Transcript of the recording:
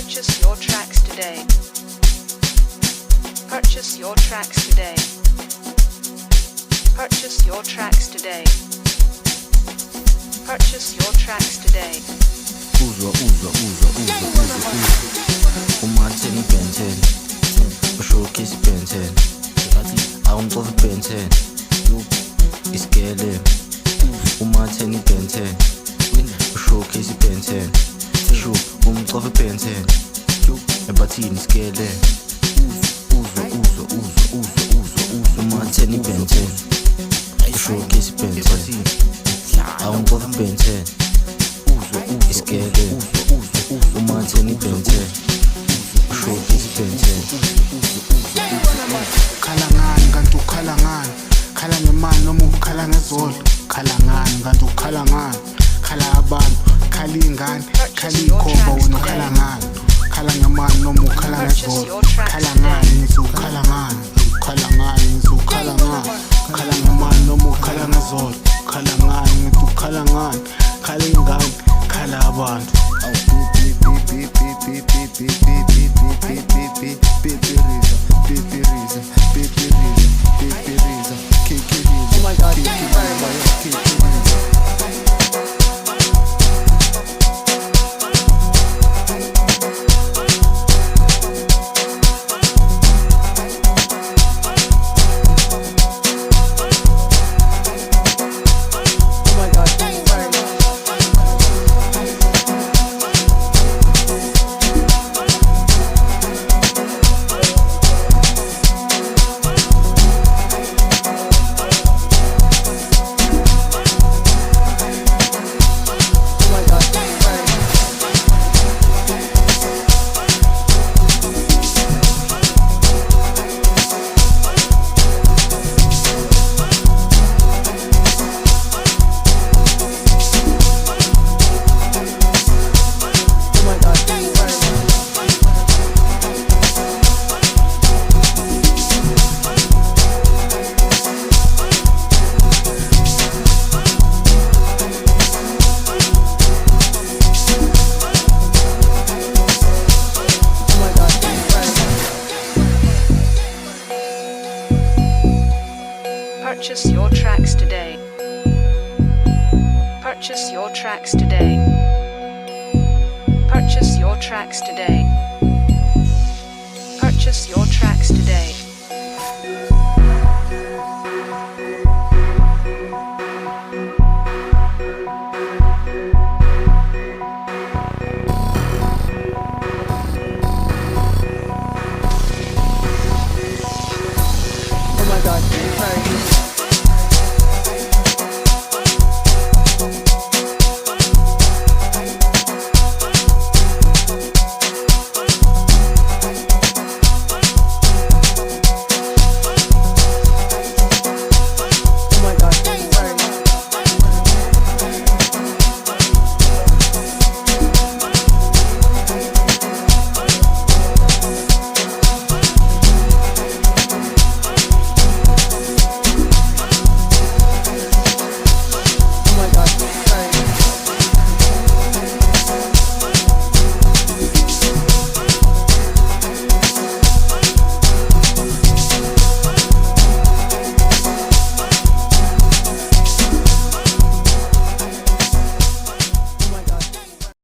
Purchase your tracks today. Purchase your tracks today. Purchase your tracks today. Purchase your tracks today. Uzwa umatheni Ben 10 ushowcase Ben 10 awumqofa Ben 10 iskele umatheni Ben 10 ushowcase Ben 10 shu umqofa Ben 10 ebathini iskele uzwa umatheni Ben 10 ushowcase Ben 10 awumqofa Ben 10 iskele umatheni Ben 10 ushowcase Ben 10 khala ngani kanti ukhala ngani khala ngemali noma ukhala ngezolo khala ngani kanti ukhala ngani khala abantu khala ingane khala ikhomba wena ukhala ngani khala ngemali noma ukhala ngezolo khala ngani ngithi ukhala ngani ukhala ngani ngithi ukhala ngani khala ngemali noma ukhala ngezolo khala ngani ngithi ukhala ngani khala ingane khala abantu Purchase your tracks today. Purchase your tracks today. Purchase your tracks today. Purchase your tracks today.